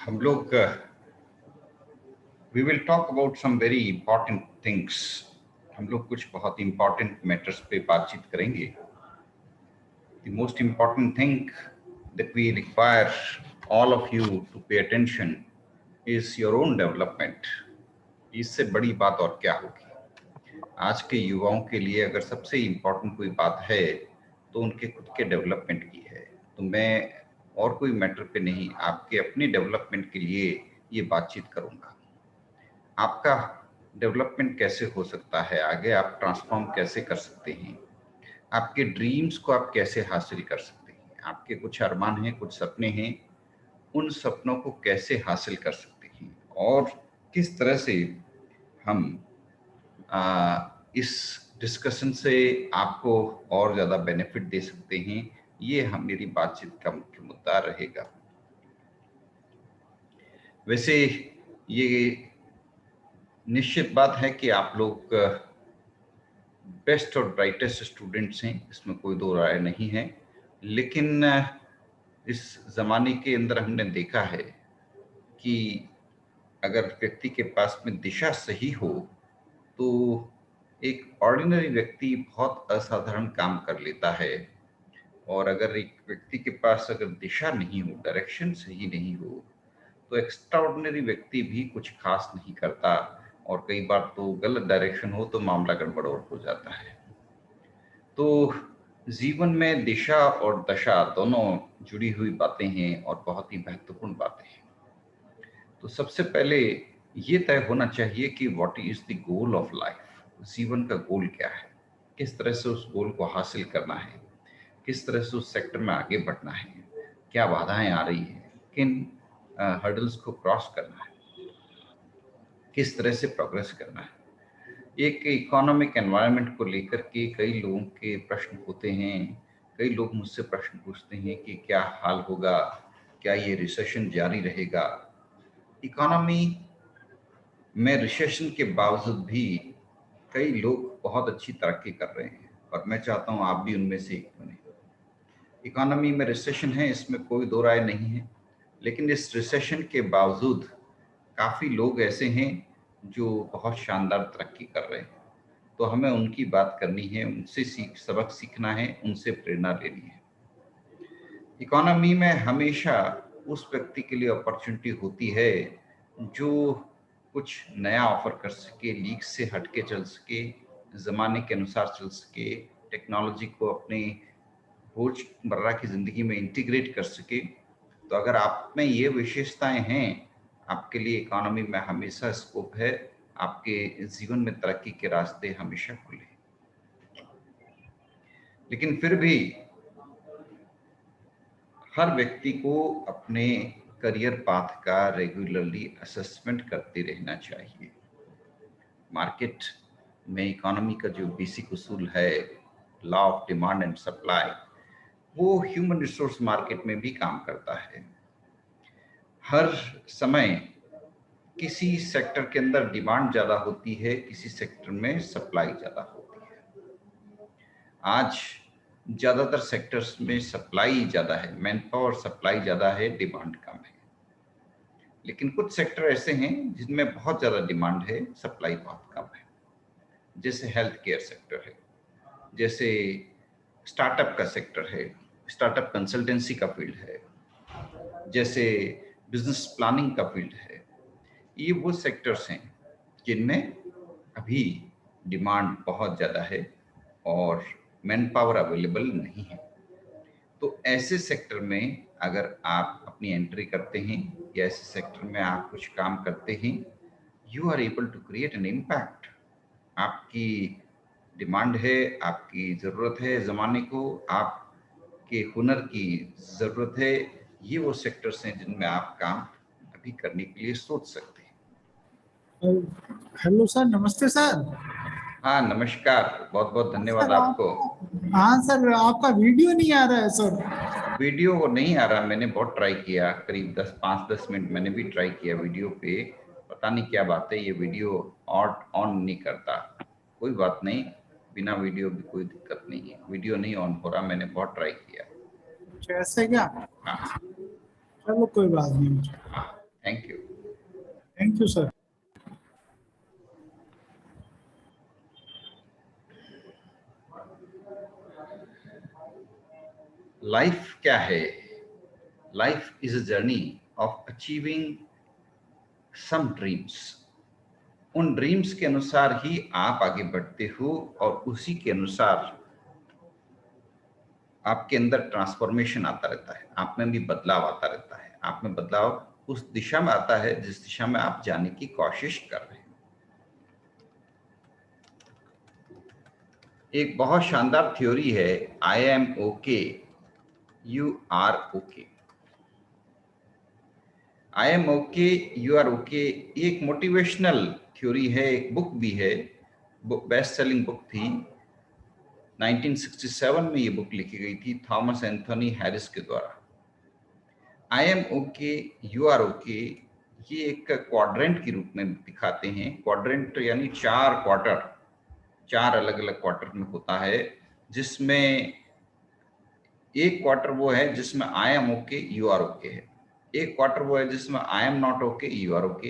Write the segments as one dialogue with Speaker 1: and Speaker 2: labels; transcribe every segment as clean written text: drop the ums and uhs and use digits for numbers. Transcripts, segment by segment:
Speaker 1: हम लोग we will talk about some very important things. हम लोग कुछ बहुत इंपॉर्टेंट मैटर्स पे बातचीत करेंगे। The most important thing that we require all of you to pay attention is your own development। इससे बड़ी बात और क्या होगी। आज के युवाओं के लिए अगर सबसे इम्पोर्टेंट कोई बात है तो उनके खुद के डेवलपमेंट की है। तो मैं और कोई मैटर पे नहीं, आपके अपने डेवलपमेंट के लिए ये बातचीत करूंगा। आपका डेवलपमेंट कैसे हो सकता है, आगे आप ट्रांसफॉर्म कैसे कर सकते हैं, आपके ड्रीम्स को आप कैसे हासिल कर सकते हैं, आपके कुछ अरमान हैं, कुछ सपने हैं, उन सपनों को कैसे हासिल कर सकते हैं और किस तरह से हम इस डिस्कशन से आपको और ज़्यादा बेनिफिट दे सकते हैं, ये मेरी बातचीत का मुख्य मुद्दा रहेगा। वैसे ये निश्चित बात है कि आप लोग बेस्ट और ब्राइटेस्ट स्टूडेंट्स हैं, इसमें कोई दो राय नहीं है। लेकिन इस ज़माने के अंदर हमने देखा है कि अगर व्यक्ति के पास में दिशा सही हो तो एक ऑर्डिनरी व्यक्ति बहुत असाधारण काम कर लेता है, और अगर एक व्यक्ति के पास अगर दिशा नहीं हो, डायरेक्शन सही नहीं हो, तो एक्स्ट्राऑर्डिनरी व्यक्ति भी कुछ खास नहीं करता, और कई बार तो गलत डायरेक्शन हो तो मामला गड़बड़ हो जाता है। तो जीवन में दिशा और दशा दोनों जुड़ी हुई बातें हैं और बहुत ही महत्वपूर्ण बातें हैं। तो सबसे पहले ये तय होना चाहिए कि what is the goal of life. जीवन का गोल क्या है, किस तरह से उस गोल को हासिल करना है, किस तरह से उस सेक्टर में आगे बढ़ना है, क्या बाधाएं आ रही हैं, किन हर्डल्स को क्रॉस करना है, किस तरह से प्रोग्रेस करना है। एक इकोनॉमिक एनवायरनमेंट को लेकर के कई लोगों के प्रश्न होते हैं। कई लोग मुझसे प्रश्न पूछते हैं कि क्या हाल होगा, क्या ये रिसेशन जारी रहेगा। इकोनॉमी में रिसेशन के बावजूद भी कई लोग बहुत अच्छी तरक्की कर रहे हैं, और मैं चाहता हूं आप भी उनमें से एक बने। इकोनॉमी में रिसेशन है, इसमें कोई दो राय नहीं है, लेकिन इस रिसेशन के बावजूद काफ़ी लोग ऐसे हैं जो बहुत शानदार तरक्की कर रहे हैं। तो हमें उनकी बात करनी है, उनसे सबक सीखना है, उनसे प्रेरणा लेनी है। इकोनॉमी में हमेशा उस व्यक्ति के लिए अपॉर्चुनिटी होती है जो कुछ नया ऑफर कर सके, लीक से हटके चल सके, ज़माने के अनुसार चल सके, टेक्नोलॉजी को अपने रोजमर्रा की ज़िंदगी में इंटीग्रेट कर सके। तो अगर आप में ये विशेषताएं हैं, आपके लिए इकोनॉमी में हमेशा स्कोप है, आपके जीवन में तरक्की के रास्ते हमेशा खुले। लेकिन फिर भी हर व्यक्ति को अपने करियर पाथ का रेगुलरली असेसमेंट करते रहना चाहिए। मार्केट में इकोनॉमी का जो बेसिक उसूल है, law of demand and supply, वो ह्यूमन रिसोर्स मार्केट में भी काम करता है। हर समय किसी सेक्टर के अंदर डिमांड ज़्यादा होती है, किसी सेक्टर में सप्लाई ज़्यादा होती है। आज ज़्यादातर सेक्टर्स में सप्लाई ज़्यादा है, मैन पावर सप्लाई ज़्यादा है, डिमांड कम है। लेकिन कुछ सेक्टर ऐसे हैं जिनमें बहुत ज़्यादा डिमांड है, सप्लाई बहुत कम है। जैसे हेल्थ केयर सेक्टर है, जैसे स्टार्टअप का सेक्टर है, स्टार्टअप कंसल्टेंसी का फील्ड है, जैसे बिजनेस प्लानिंग का फील्ड है। ये वो सेक्टर्स हैं जिनमें अभी डिमांड बहुत ज़्यादा है और मैन पावर अवेलेबल नहीं है। तो ऐसे सेक्टर में अगर आप अपनी एंट्री करते हैं या ऐसे सेक्टर में आप कुछ काम करते हैं, you are able to create an impact. आपकी डिमांड है, आपकी ज़रूरत है ज़माने को, आपके हुनर की ज़रूरत है। ये वो सेक्टर्स हैं जिनमें आप काम अभी करने के लिए सोच सकते हैं।
Speaker 2: हेलो सर, नमस्ते सर।
Speaker 1: हाँ नमस्कार, बहुत बहुत धन्यवाद
Speaker 2: सर
Speaker 1: आपको।
Speaker 2: हाँ सर, आपका वीडियो नहीं आ रहा है सर।
Speaker 1: वीडियो नहीं आ रहा, मैंने बहुत ट्राई किया, करीब 5-10 मिनट मैंने भी ट्राई किया वीडियो पे, पता नहीं क्या बात है, ये वीडियो ऑन नहीं करता। कोई बात नहीं, बिना वीडियो भी कोई दिक्कत नहीं है, वीडियो नहीं ऑन हो रहा, मैंने बहुत ट्राई किया।
Speaker 2: ऐसे क्या?
Speaker 1: हाँ
Speaker 2: चलो कोई बात नहीं।
Speaker 1: हाँ, thank you.
Speaker 2: Thank you sir.
Speaker 1: Life क्या है? Life is a journey of achieving some dreams. उन ड्रीम्स के अनुसार ही आप आगे बढ़ते हो और उसी के अनुसार आपके अंदर ट्रांसफॉर्मेशन आता रहता है, आप में भी बदलाव आता रहता है। आप में बदलाव उस दिशा में आता है जिस दिशा में आप जाने की कोशिश कर रहे हैं। एक बहुत शानदार थ्योरी है, I am okay you are okay. I am okay you are okay एक मोटिवेशनल थ्योरी है, एक बुक भी है, बेस्ट सेलिंग बुक थी। 1967 में ये बुक लिखी गई थी थॉमस एंथोनी हैरिस के द्वारा। I am okay you are okay ये एक क्वाड्रेंट के रूप में दिखाते हैं। क्वाड्रेंट यानी 4 क्वार्टर, 4 अलग अलग क्वार्टर में होता है, जिसमें एक क्वार्टर वो है जिसमें I am okay you are okay है, एक क्वार्टर वो है जिसमें I am not okay you are okay,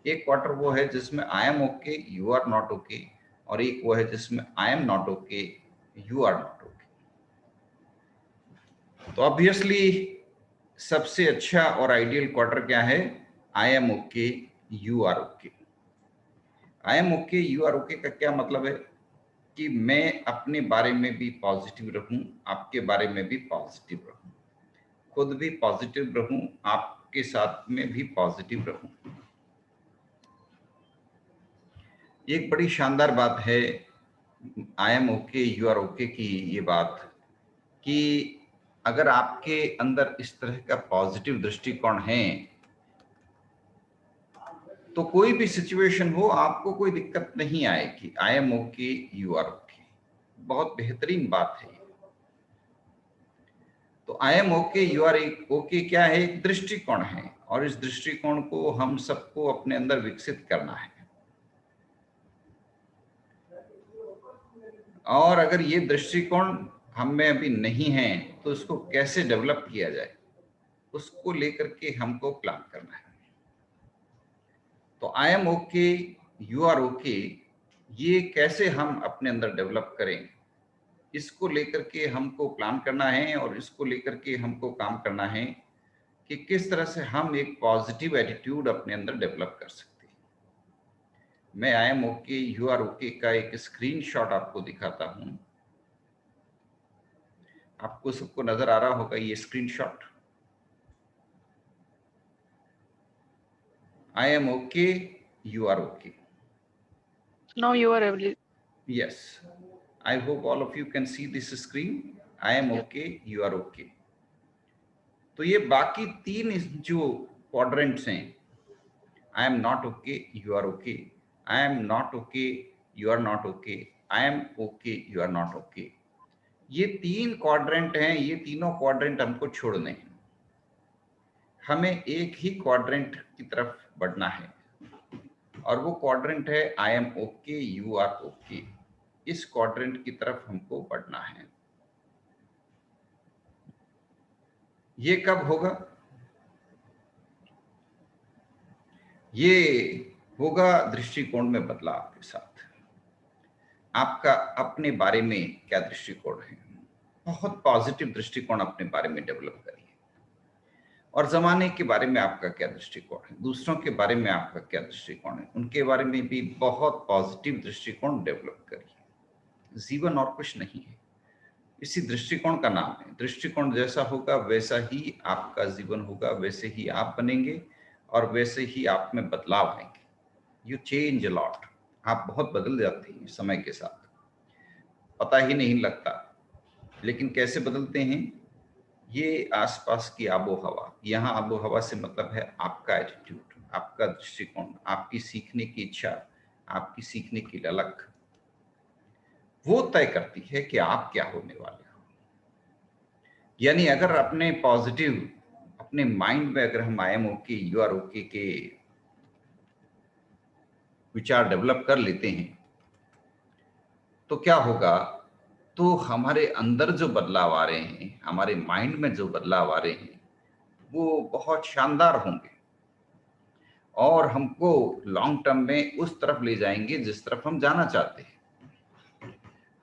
Speaker 1: एक क्वार्टर वो है जिसमें I am okay you are not okay, और एक वो है जिसमें I am not okay you are not okay. तो ऑब्वियसली सबसे अच्छा और आइडियल क्वार्टर क्या है? I am okay you are okay. I am okay you are okay का क्या मतलब है कि मैं अपने बारे में भी पॉजिटिव रहूं, आपके बारे में भी पॉजिटिव रहूं, खुद भी पॉजिटिव रहूं, आपके साथ में भी पॉजिटिव रहूं। एक बड़ी शानदार बात है I am okay you are okay की ये बात कि अगर आपके अंदर इस तरह का पॉजिटिव दृष्टिकोण है तो कोई भी सिचुएशन हो आपको कोई दिक्कत नहीं आएगी। I am okay you are okay, बहुत बेहतरीन बात है। तो I am okay you are okay क्या है? एक दृष्टिकोण है, और इस दृष्टिकोण को हम सबको अपने अंदर विकसित करना है। और अगर ये दृष्टिकोण हम में अभी नहीं है तो इसको कैसे डेवलप किया जाए, उसको लेकर के हमको प्लान करना है। तो I am okay you are okay ये कैसे हम अपने अंदर डेवलप करें, इसको लेकर के हमको प्लान करना है, और इसको लेकर के हमको काम करना है कि किस तरह से हम एक पॉजिटिव एटीट्यूड अपने अंदर डेवलप कर सकते हैं। मैं I am okay you are okay का एक स्क्रीनशॉट आपको दिखाता हूं। आपको सबको नजर आ रहा होगा ये screenshot. I am okay you are okay.
Speaker 3: No, you are able.
Speaker 1: Yes, I hope all of you can see this screen. I am
Speaker 3: Yes.
Speaker 1: okay you are okay। तो ये बाकी 3 जो क्वाड्रेंट्स हैं, I am not okay you are okay, I am not okay you are not okay, I am okay you are not okay, ये 3 quadrant हैं। ये तीनों quadrant हमको छोड़ने हैं, हमें एक ही क्वाड्रेंट की तरफ बढ़ना है, और वो क्वाड्रेंट है I am okay you are okay. इस क्वाड्रेंट की तरफ हमको बढ़ना है। ये कब होगा? ये होगा दृष्टिकोण में बदलाव के साथ। आपका अपने बारे में क्या दृष्टिकोण है? बहुत पॉजिटिव दृष्टिकोण अपने बारे में डेवलप करिए। और जमाने के बारे में आपका क्या दृष्टिकोण है, दूसरों के बारे में आपका क्या दृष्टिकोण है, उनके बारे में भी बहुत पॉजिटिव दृष्टिकोण डेवलप करिए। जीवन और कुछ नहीं है, इसी दृष्टिकोण का नाम है। दृष्टिकोण जैसा होगा वैसा ही आपका जीवन होगा, वैसे ही आप बनेंगे, और वैसे ही आप में बदलाव आएंगे। यू चेंज अ लॉट, आप बहुत बदल जाते हैं समय के साथ, पता ही नहीं लगता। लेकिन कैसे बदलते हैं? ये आसपास की आबो हवा, यहाँ आबो हवा से मतलब है आपका एटीट्यूड, आपका दृष्टिकोण, आपकी सीखने की इच्छा, आपकी सीखने की ललक, वो तय करती है कि आप क्या होने वाले हो। यानी अगर अपने पॉजिटिव, अपने माइंड में अगर हम I am okay you are okay के विचार डेवलप कर लेते हैं तो क्या होगा? तो हमारे अंदर जो बदलाव आ रहे हैं, हमारे माइंड में जो बदलाव आ रहे हैं, वो बहुत शानदार होंगे। और हमको लॉन्ग टर्म में उस तरफ ले जाएंगे जिस तरफ हम जाना चाहते हैं।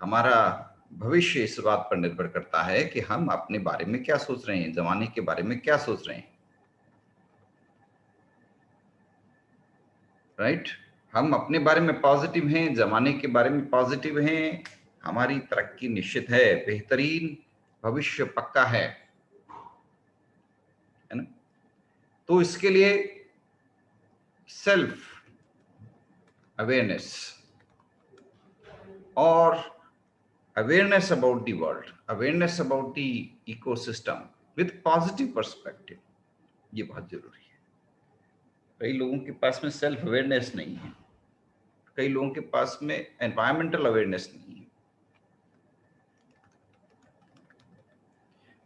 Speaker 1: हमारा भविष्य इस बात पर निर्भर करता है कि हम अपने बारे में क्या सोच रहे हैं, जमाने के बारे में क्या सोच रहे हैं। राइट? हम अपने बारे में पॉजिटिव हैं, जमाने के बारे में पॉजिटिव हैं, हमारी तरक्की निश्चित है, बेहतरीन भविष्य पक्का है ना? तो इसके लिए सेल्फ अवेयरनेस और awareness about the world, awareness about the ecosystem with positive perspective, ये बहुत जरूरी है। कई लोगों के पास में सेल्फ अवेयरनेस नहीं है, कई लोगों के पास में एनवायरमेंटल अवेयरनेस नहीं है।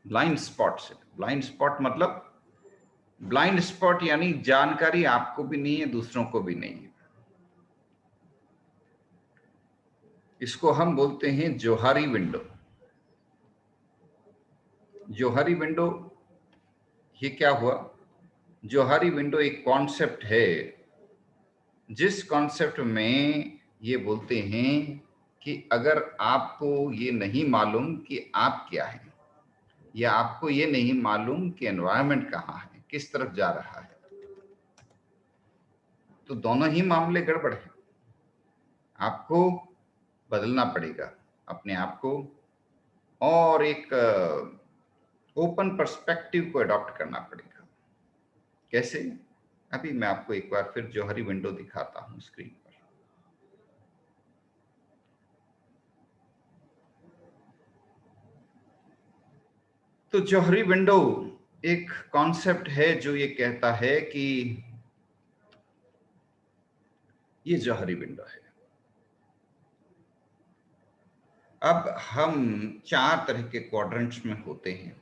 Speaker 1: ब्लाइंड स्पॉट से, ब्लाइंड स्पॉट मतलब ब्लाइंड स्पॉट यानी जानकारी आपको भी नहीं है, दूसरों को भी नहीं है। इसको हम बोलते हैं जोहारी विंडो। जोहारी विंडो ये क्या हुआ? जोहारी विंडो एक कॉन्सेप्ट है जिस कॉन्सेप्ट में ये बोलते हैं कि अगर आपको ये नहीं मालूम कि आप क्या हैं, या आपको ये नहीं मालूम कि एनवायरनमेंट कहाँ है, किस तरफ जा रहा है, तो दोनों ही मामले गड़बड़ है। आपको बदलना पड़ेगा अपने आप को और एक ओपन पर्सपेक्टिव को अडॉप्ट करना पड़ेगा। कैसे? अभी मैं आपको एक बार फिर जोहरी विंडो दिखाता हूं स्क्रीन पर। तो जोहरी विंडो एक कॉन्सेप्ट है जो ये कहता है कि ये जोहरी विंडो है। अब हम 4 तरह के क्वाड्रेंट्स में होते हैं,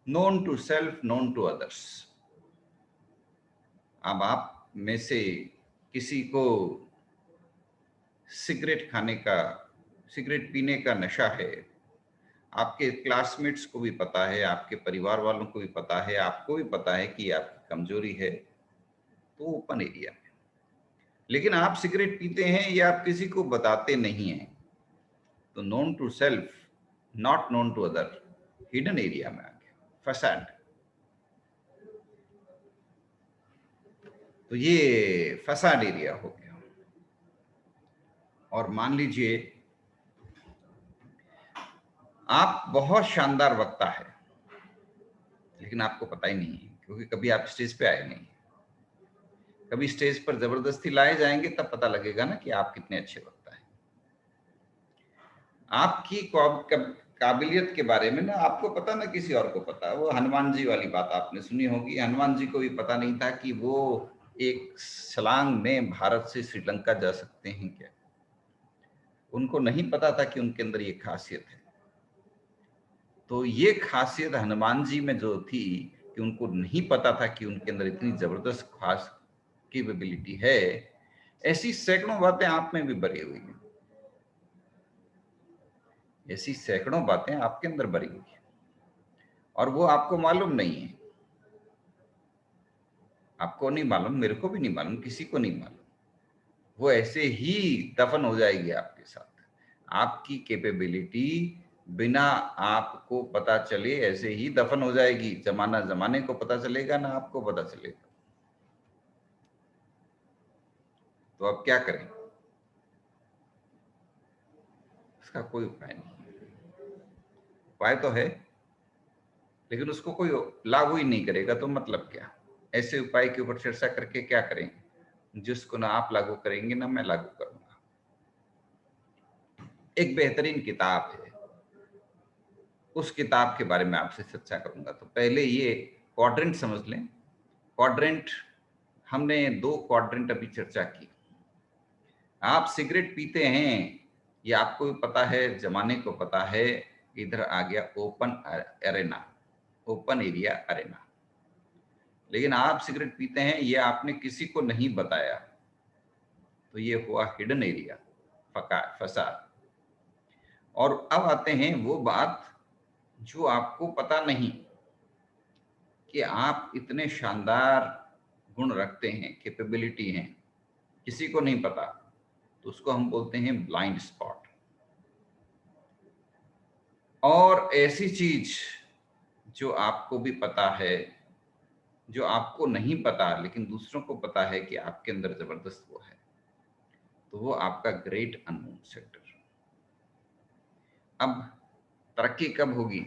Speaker 1: known to self, known to others. अब आप में से किसी को सिगरेट खाने का, सिगरेट पीने का नशा है, आपके क्लासमेट्स को भी पता है, आपके परिवार वालों को भी पता है, आपको भी पता है कि आपकी कमजोरी है, तो ओपन एरिया में। लेकिन आप सिगरेट पीते हैं या आप किसी को बताते नहीं हैं, तो known to self, not known to other, hidden area में आ गया, फसाड। तो ये फसाड एरिया हो गया। और मान लीजिए आप बहुत शानदार वक्ता है, लेकिन आपको पता ही नहीं है, क्योंकि कभी आप स्टेज पे आए नहीं। कभी स्टेज पर जबरदस्ती लाए जाएंगे तब पता लगेगा ना कि आप कितने अच्छे वक्ता हैं। आपकी काबिलियत के बारे में ना आपको पता, ना किसी और को पता। वो हनुमान जी वाली बात आपने सुनी होगी, हनुमान जी को भी पता नहीं था कि वो एक छलांग में भारत से श्रीलंका जा सकते हैं क्या। उनको नहीं पता था कि उनके अंदर ये खासियत है। तो ये खासियत हनुमान जी में जो थी कि उनको नहीं पता था कि उनके अंदर इतनी जबरदस्त खास कैपेबिलिटी है, ऐसी सैकड़ों बातें आप में भी भरी हुई हैं। ऐसी सैकड़ों बातें आपके अंदर भरी हुई है और वो आपको मालूम नहीं है। आपको नहीं मालूम, मेरे को भी नहीं मालूम, किसी को नहीं मालूम। वो ऐसे ही दफन हो जाएगी आपके साथ। आपकी कैपेबिलिटी बिना आपको पता चले ऐसे ही दफन हो जाएगी। जमाने को पता चलेगा ना आपको पता चलेगा। तो अब क्या करें? इसका कोई उपाय नहीं। उपाय तो है, लेकिन उसको कोई लागू ही नहीं करेगा तो मतलब क्या? ऐसे उपाय के ऊपर चर्चा करके क्या करेंगे जिसको ना आप लागू करेंगे ना मैं लागू करूंगा। एक बेहतरीन किताब है, उस किताब के बारे में आपसे चर्चा करूंगा। तो पहले ये क्वाड्रेंट समझ लें। क्वाड्रेंट, हमने 2 क्वाड्रेंट अभी चर्चा की। आप सिगरेट पीते हैं, ये आपको भी पता है, जमाने को पता है। इधर आ गया open arena, open area Arena. लेकिन आप सिगरेट पीते हैं, ये आपने किसी को नहीं बताया, तो ये हुआ हिडन एरिया, फसाद। और अब आते हैं वो बात जो आपको पता नहीं कि आप इतने शानदार गुण रखते हैं, कैपेबिलिटी हैं, किसी को नहीं पता, तो उसको हम बोलते हैं ब्लाइंड स्पॉट। और ऐसी चीज जो आपको भी पता है, जो आपको नहीं पता लेकिन दूसरों को पता है कि आपके अंदर जबरदस्त वो है, तो वो आपका ग्रेट अननोन सेक्टर। अब तरक्की कब होगी?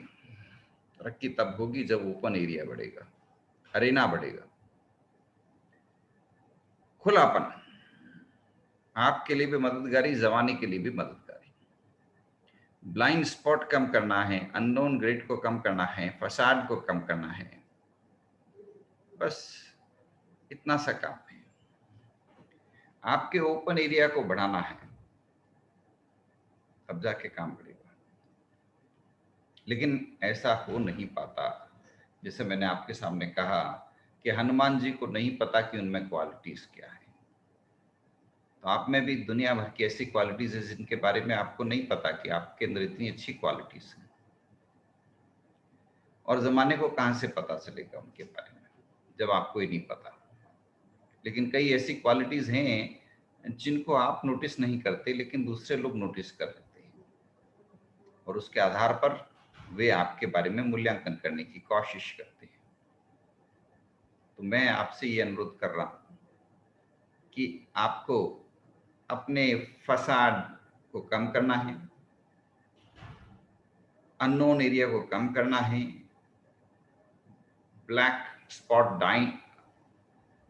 Speaker 1: तरक्की तब होगी जब ओपन एरिया बढ़ेगा, अरेना बढ़ेगा, खुलापन आपके लिए भी मददगारी, जमाने के लिए भी मददगारी। ब्लाइंड स्पॉट कम करना है, अननोन ग्रेड को कम करना है, फसाड को कम करना है, बस इतना सा काम है। आपके ओपन एरिया को बढ़ाना है, तब जाके काम बढ़ेगा। लेकिन ऐसा हो नहीं पाता। जैसे मैंने आपके सामने कहा कि हनुमान जी को नहीं पता कि उनमें क्वालिटीज क्या है, तो आप में भी दुनिया भर की ऐसी क्वालिटीज है जिनके बारे में आपको नहीं पता कि आपके अंदर इतनी अच्छी क्वालिटीज हैं। और जमाने को कहां से पता चलेगा उनके बारे में जब आपको ही नहीं पता। लेकिन कई ऐसी क्वालिटीज हैं जिनको आप नोटिस नहीं करते, लेकिन दूसरे लोग नोटिस कर लेते हैं, और उसके आधार पर वे आपके बारे में मूल्यांकन करने की कोशिश करते हैं। तो मैं आपसे ये अनुरोध कर रहा हूं कि आपको अपने फसाड को कम करना है, अननोन एरिया को कम करना है, ब्लैक स्पॉट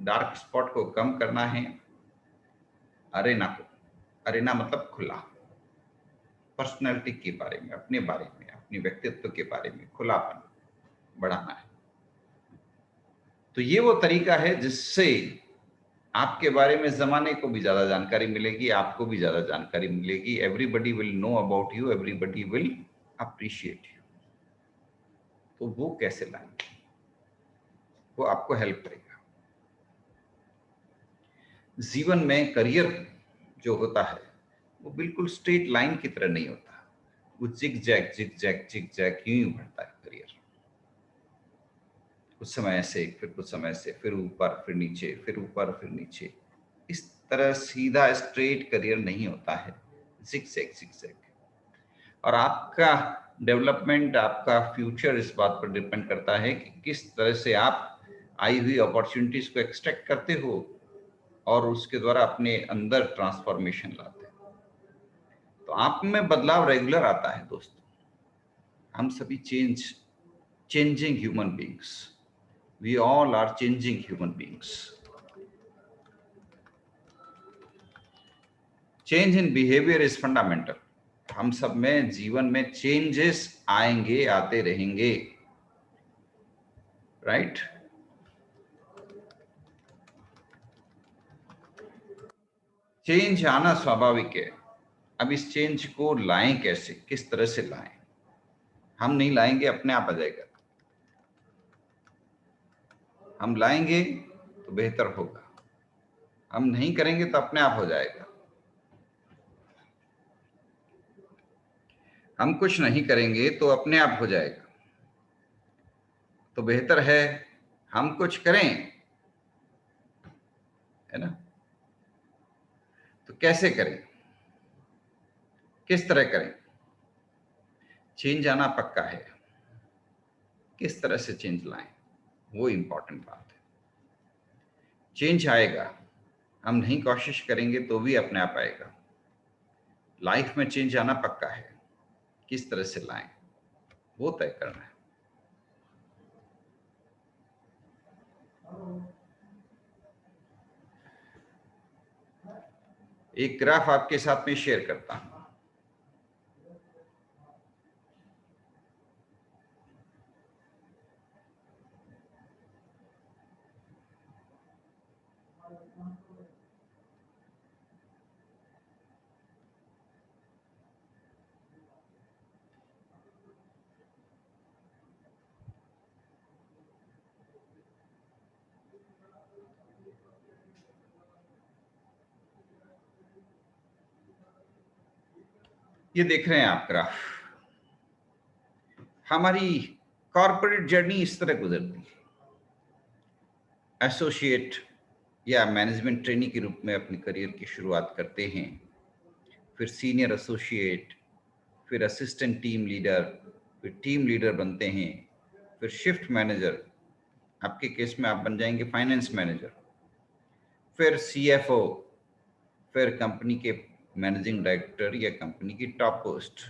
Speaker 1: डार्क स्पॉट को कम करना है, अरेना मतलब खुला, पर्सनैलिटी के बारे में, अपने बारे में, अपने व्यक्तित्व के बारे में खुलापन बढ़ाना है। तो ये वो तरीका है जिससे आपके बारे में जमाने को भी ज्यादा जानकारी मिलेगी, आपको भी ज्यादा जानकारी मिलेगी। Everybody will know about you, everybody will appreciate you. तो वो कैसे लाएंगे? वो आपको हेल्प करेगा। जीवन में करियर जो होता है वो बिल्कुल स्ट्रेट लाइन की तरह नहीं होता, वो जिग जैग यूं ही बढ़ता है करियर। कुछ समय ऐसे, फिर कुछ समय से, फिर ऊपर फिर नीचे, फिर ऊपर फिर नीचे। इस तरह सीधा स्ट्रेट करियर नहीं होता है, जिग जैग। और आपका डेवलपमेंट, आपका फ्यूचर इस बात पर डिपेंड करता है कि किस तरह से आप आई हुई अपॉर्चुनिटीज को एक्सट्रैक्ट करते हो और उसके द्वारा अपने अंदर ट्रांसफॉर्मेशन लाते हैं। तो आप में बदलाव रेगुलर आता है दोस्तों। हम सभी changing human beings, we all are changing human beings. Change in behaviour is fundamental. हम सब में जीवन में चेंजेस आएंगे, आते रहेंगे, राइट? चेंज आना स्वाभाविक है। अब इस चेंज को लाएं कैसे, किस तरह से लाएं? हम नहीं लाएंगे, अपने आप आ जाएगा। हम लाएंगे तो बेहतर होगा, हम नहीं करेंगे तो अपने आप हो जाएगा। हम कुछ नहीं करेंगे तो अपने आप हो जाएगा। तो बेहतर है हम कुछ करें, है ना? तो कैसे करें, किस तरह करें? चेंज आना पक्का है, किस तरह से चेंज लाएं वो इंपॉर्टेंट बात है। चेंज आएगा, हम नहीं कोशिश करेंगे तो भी अपने आप आएगा। लाइफ में चेंज आना पक्का है, किस तरह से लाएं वो तय करना है। एक ग्राफ आपके साथ में शेयर करता हूं। ये देख रहे हैं आप ग्राफ। हमारी कॉर्पोरेट जर्नी इस तरह गुजरती है। एसोसिएट या मैनेजमेंट ट्रेनी के रूप में अपने करियर की शुरुआत करते हैं, फिर सीनियर एसोसिएट, फिर असिस्टेंट टीम लीडर, फिर टीम लीडर बनते हैं, फिर शिफ्ट मैनेजर, आपके केस में आप बन जाएंगे फाइनेंस मैनेजर, फिर सीएफओ, फिर कंपनी के मैनेजिंग डायरेक्टर या कंपनी की टॉप पोस्ट।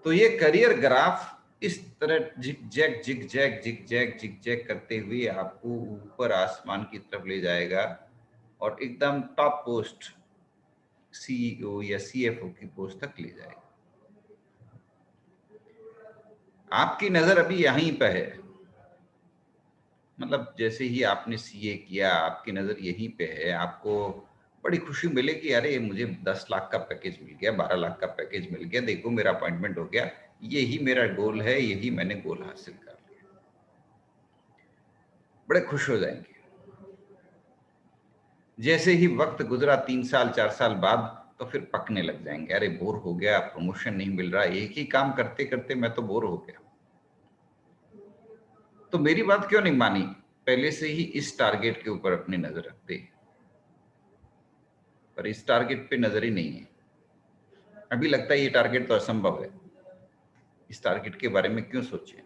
Speaker 1: तो ये करियर ग्राफ इस तरह जिग जैग करते हुए आपको ऊपर आसमान की तरफ ले जाएगा और एकदम टॉप पोस्ट सीईओ या सीएफओ की पोस्ट तक ले जाएगा। आपकी नजर अभी यहीं पे है, मतलब जैसे ही आपने सीए किया आपकी नजर यहीं पे है, आपको बड़ी खुशी मिलेगी, अरे मुझे 10 लाख का पैकेज मिल गया, 12 लाख का पैकेज मिल गया, देखो मेरा अपॉइंटमेंट हो गया, यही मेरा गोल है, यही मैंने गोल हासिल कर लिया। बड़े खुश हो जाएंगे। जैसे ही वक्त गुजरा 3 साल 4 साल बाद, तो फिर पकने लग जाएंगे, अरे बोर हो गया, प्रमोशन नहीं मिल रहा, एक ही काम करते करते मैं तो बोर हो गया। तो मेरी बात क्यों नहीं मानी, पहले से ही इस टारगेट के ऊपर अपनी नजर रखते, पर इस टारगेट पे नजर ही नहीं है। अभी लगता है ये टारगेट तो असंभव है, इस टारगेट के बारे में क्यों सोचें।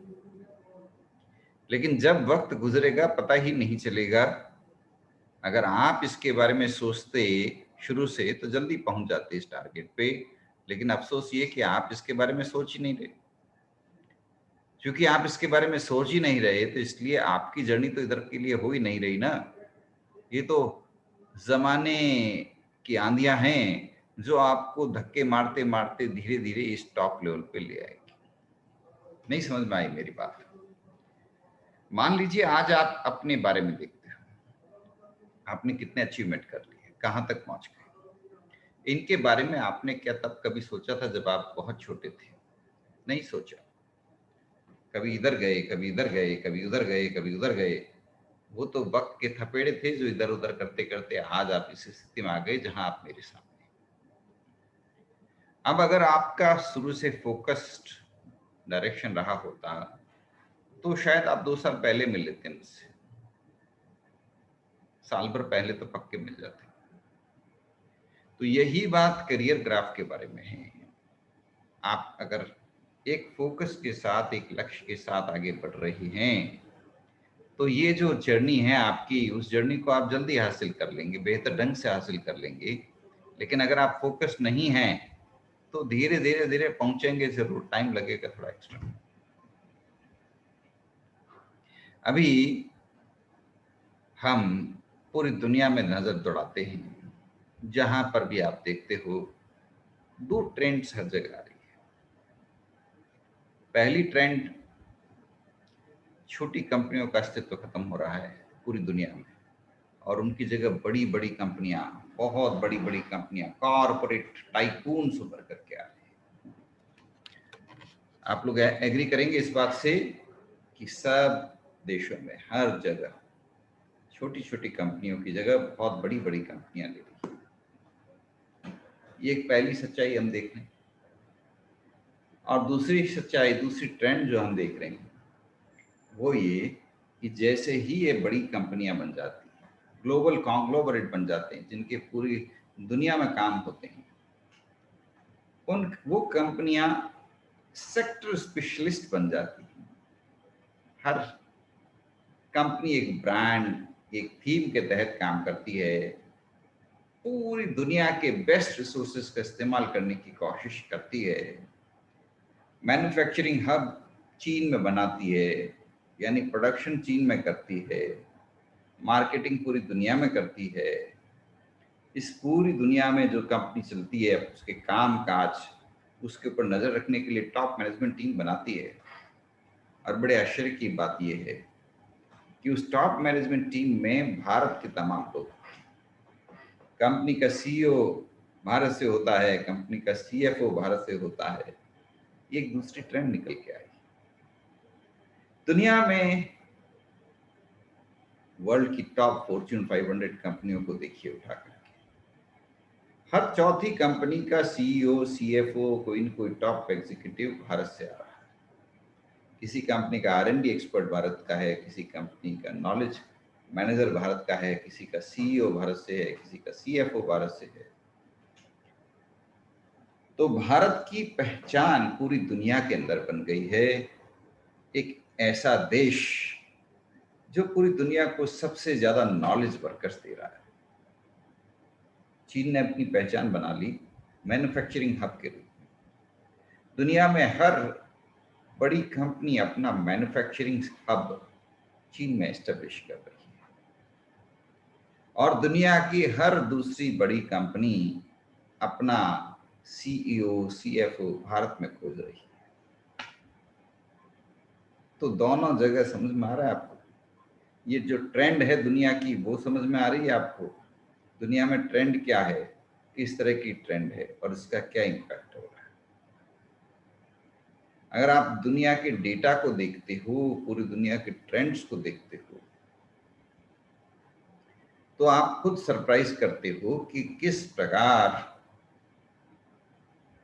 Speaker 1: लेकिन जब वक्त गुजरेगा पता ही नहीं चलेगा, अगर आप इसके बारे में सोचते शुरू से तो जल्दी पहुंच जाते इस टारगेट पे। लेकिन अफसोस ये कि आप इसके बारे में सोच ही नहीं रहे। क्योंकि आप इसके बारे में सोच ही नहीं रहे तो इसलिए आपकी जर्नी तो इधर के लिए हो ही नहीं रही ना। ये तो जमाने की आंधियां हैं जो आपको धक्के मारते मारते धीरे धीरे इस टॉप लेवल पे ले आएगी। नहीं समझ में आई मेरी बात? मान लीजिए आज आप अपने बारे में देखते हो, आपने कितने अचीवमेंट कर लिए, कहां तक पहुंच गए। इनके बारे में आपने क्या तब कभी सोचा था जब आप बहुत छोटे थे? नहीं सोचा। कभी इधर गए, कभी इधर गए, कभी उधर गए, कभी उधर गए। वो तो वक्त के थपेड़े थे जो इधर उधर करते करते आज आप इस स्थिति में आ गए जहां आप मेरे सामने। अब अगर आपका शुरू से फोकस्ड डायरेक्शन रहा होता तो शायद आप 2 साल पहले मिल लेते मुझसे, साल भर पहले तो पक्के मिल जाते। तो यही बात करियर ग्राफ के बारे में है। आप अगर एक फोकस के साथ, एक लक्ष्य के साथ आगे बढ़ रहे हैं तो ये जो जर्नी है आपकी, उस जर्नी को आप जल्दी हासिल कर लेंगे, बेहतर ढंग से हासिल कर लेंगे। लेकिन अगर आप फोकस नहीं हैं तो धीरे धीरे धीरे पहुंचेंगे जरूर, टाइम लगेगा थोड़ा एक्स्ट्रा। अभी हम पूरी दुनिया में नजर दौड़ाते हैं, जहां पर भी आप देखते हो 2 ट्रेंड्स हर जगह आ रही है। पहली ट्रेंड, छोटी कंपनियों का अस्तित्व खत्म हो रहा है पूरी दुनिया में और उनकी जगह बड़ी बड़ी कंपनियां, बहुत बड़ी बड़ी कंपनियां, कॉर्पोरेट टाइकून्स उभर करके आ रहे हैं। आप लोग एग्री करेंगे इस बात से कि सब देशों में हर जगह छोटी छोटी कंपनियों की जगह बहुत बड़ी बड़ी कंपनियां ले रही है। ये एक पहली सच्चाई हम देख रहे हैं। और दूसरी सच्चाई, दूसरी ट्रेंड जो हम देख रहे हैं वो ये कि जैसे ही ये बड़ी कंपनियां बन जाती हैं, ग्लोबल कॉन्ग्लोमरेट बन जाते हैं जिनके पूरी दुनिया में काम होते हैं, वो कंपनियां सेक्टर स्पेशलिस्ट बन जाती हैं। हर कंपनी एक ब्रांड, एक थीम के तहत काम करती है, पूरी दुनिया के बेस्ट रिसोर्सेज का इस्तेमाल करने की कोशिश करती है, मैन्युफैक्चरिंग हब चीन में बनाती है, यानी प्रोडक्शन चीन में करती है, मार्केटिंग पूरी दुनिया में करती है। इस पूरी दुनिया में जो कंपनी चलती है उसके काम काज, उसके ऊपर नजर रखने के लिए टॉप मैनेजमेंट टीम बनाती है। और बड़े आश्चर्य की बात यह है कि उस टॉप मैनेजमेंट टीम में भारत के तमाम लोग, कंपनी का सीईओ भारत से होता है, कंपनी का सीएफओ भारत से होता है। एक दूसरी ट्रेंड निकल के आई दुनिया में। वर्ल्ड की टॉप फॉर्च्यून 500 कंपनियों को देखिए उठा करके, हर चौथी कंपनी का सीईओ सीएफओ कोई न कोई टॉप एग्जीक्यूटिव भारत से आ रहा है। किसी कंपनी का R&D एक्सपर्ट भारत का है, किसी कंपनी का नॉलेज मैनेजर भारत का है, किसी का सीईओ भारत से है, किसी का सीएफओ भारत से है। तो भारत की पहचान पूरी दुनिया के अंदर बन गई है, एक ऐसा देश जो पूरी दुनिया को सबसे ज्यादा नॉलेज वर्कर्स दे रहा है। चीन ने अपनी पहचान बना ली मैन्युफैक्चरिंग हब के रूप में। दुनिया में हर बड़ी कंपनी अपना मैन्युफैक्चरिंग हब चीन में एस्टेब्लिश कर रही है, और दुनिया की हर दूसरी बड़ी कंपनी अपना सीईओ सीएफओ भारत में खोज रही है। तो दोनों जगह समझ में आ रहा है आपको? ये जो ट्रेंड है दुनिया की, वो समझ में आ रही है आपको? दुनिया में ट्रेंड क्या है, किस तरह की ट्रेंड है, और इसका क्या इम्पैक्ट हो रहा है? अगर आप दुनिया के डेटा को देखते हो, पूरी दुनिया के ट्रेंड्स को देखते हो, तो आप खुद सरप्राइज करते हो कि किस प्रकार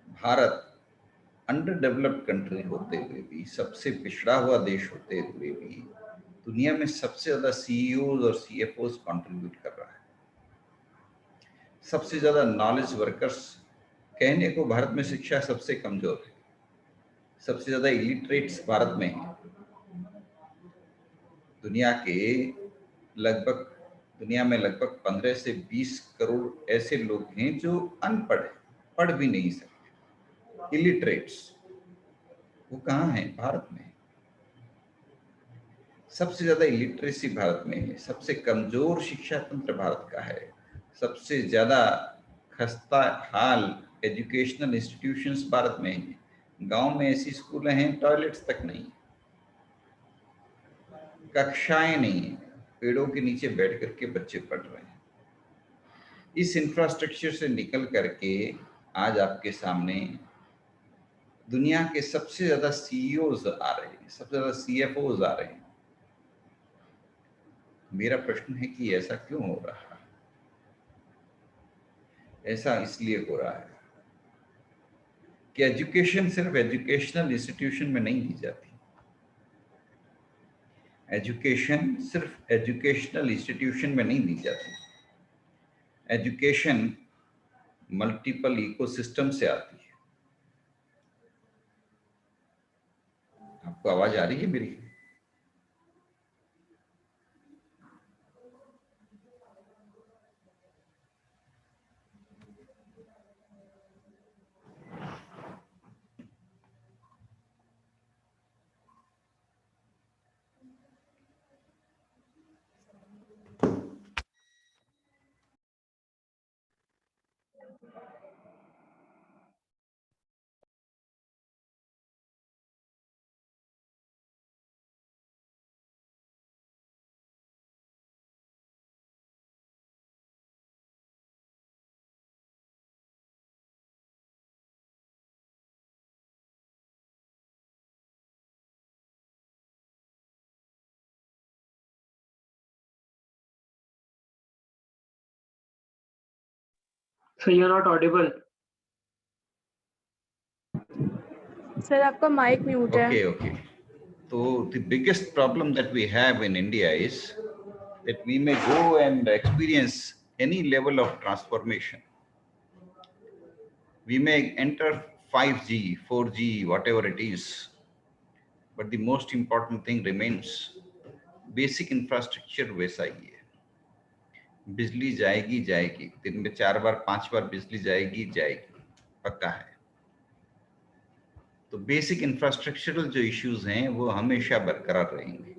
Speaker 1: भारत अंडर डेवलप्ड कंट्री होते हुए भी, सबसे पिछड़ा हुआ देश होते हुए भी, दुनिया में सबसे ज्यादा सीईओज और सीएफओज कंट्रीब्यूट कर रहा है। सबसे ज्यादा नॉलेज वर्कर्स, कहने को भारत में शिक्षा सबसे कमजोर है, सबसे ज्यादा इलिटरेट्स भारत में है। दुनिया में लगभग 15 से 20 करोड़ ऐसे लोग हैं जो अनपढ़ हैं, पढ़ भी नहीं सकते, इलिटरेट्स। वो कहाँ हैं? भारत में। सबसे ज्यादा इलिटरेसी भारत में है, सबसे कमजोर शिक्षा तंत्र भारत का है, सबसे ज्यादा खस्ता हाल एजुकेशनल इंस्टीट्यूशंस भारत में हैं। गांव में ऐसी स्कूलें हैं, टॉयलेट्स तक नहीं, कक्षाएं नहीं है, पेड़ों के नीचे बैठ करके बच्चे पढ़ रहे हैं। इस इंफ्रास्ट्रक्चर से निकल करके आज आपके सामने दुनिया के सबसे ज्यादा सीईओज आ रहे हैं, सबसे ज्यादा सीएफओज आ रहे हैं। मेरा प्रश्न है कि ऐसा क्यों हो रहा है? ऐसा इसलिए हो रहा है कि एजुकेशन सिर्फ एजुकेशनल इंस्टीट्यूशन में नहीं दी जाती। एजुकेशन सिर्फ एजुकेशनल इंस्टीट्यूशन में नहीं दी जाती। एजुकेशन मल्टीपल इकोसिस्टम से आती है। आपको आवाज आ रही है मेरी?
Speaker 4: So you're not audible.
Speaker 3: Sir आपका माइक म्यूट है।
Speaker 1: Okay. So the biggest problem that we have in India is that we may go and experience any level of transformation. We may enter 5G, 4G, whatever it is, but the most important thing remains basic infrastructure वैसा ही है। बिजली जाएगी, दिन में 4 बार 5 बार बिजली जाएगी, पक्का है। तो बेसिक इंफ्रास्ट्रक्चरल जो इश्यूज हैं वो हमेशा बरकरार रहेंगे,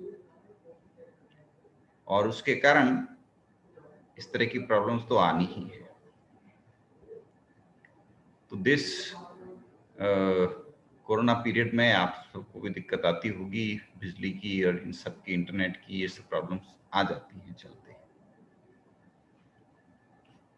Speaker 1: और उसके कारण इस तरह की प्रॉब्लम्स तो आनी ही है। तो कोरोना पीरियड में आप सबको भी दिक्कत आती होगी, बिजली की और इन सब की, इंटरनेट की, ये सब प्रॉब्लम्स आ जाती हैं, चलती हैं।